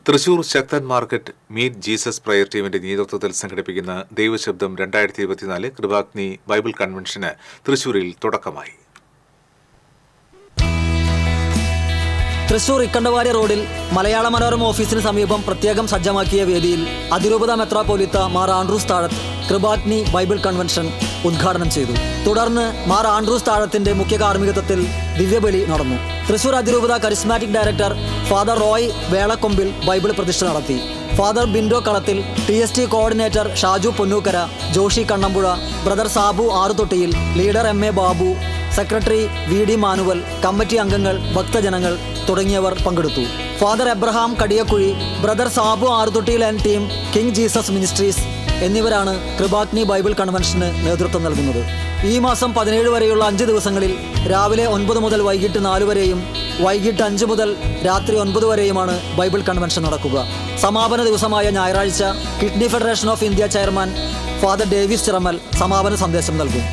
തൃശൂർ ശക്തൻ market meet Jesus prayer ടീമിന്റെ നേതൃത്വത്തിൽ സംഘടിപ്പിക്കുന്ന ദൈവശബ്ദം 2024 കൃപാഗ്നി ബൈബിൾ കൺവെൻഷന് തൃശൂരിൽ തുടക്കമായി. തൃശൂർ ഇക്കണ്ടവാരി റോഡിൽ മലയാള മനോരമ ഓഫീസിന് സമീപം പ്രത്യേകം സജ്ജമാക്കിയ വേദിയിൽ അതിരൂപത മെത്രാപ്പോലീത്ത മാർ ആൻഡ്രൂസ് താഴത്ത് കൃപാഗ്നി ബൈബിൾ കൺവെൻഷൻ ഉദ്ഘാടനം ചെയ്തു. തുടർന്ന് മാർ ആൻഡ്രൂസ് താഴത്തിന്റെ മുഖ്യ കാർമ്മികത്വത്തിൽ ദിവ്യബലി നടന്നു. തൃശൂർ അതിരൂപത charismatic director father Roy Velakkombil bible പ്രതിഷ്ഠ നടത്തി. Father Bindo Kalathil, TST coordinator Shaju Ponnookkara, Joshy Kannampuzha, brother Sabu Aruthottiyil, leader MA Babu, secretary VD Manuel, committee അംഗങ്ങൾ, ഭക്തജനങ്ങൾ തുടങ്ങിയവർ പങ്കെടുത്തു. Father Abraham Kadiyakkuzhi, brother Sabu Aruthottiyil and team, king Jesus ministries എന്നിവരാണ് കൃപാഗ്നി ബൈബിൾ കൺവെൻഷന് നേതൃത്വം നൽകുന്നത്. ഈ മാസം 17 വരെയുള്ള 5 ദിവസങ്ങളിൽ രാവിലെ 9 മുതൽ വൈകിട്ട് 4 വരെയും വൈകിട്ട് 5 മുതൽ രാത്രി 9 വരെയുമാണ് ബൈബിൾ കൺവെൻഷൻ നടക്കുക. സമാപന ദിവസമായ ഞായറാഴ്ച kidney federation of India chairman father Davis Chiramel സമാപന സന്ദേശം നൽകും.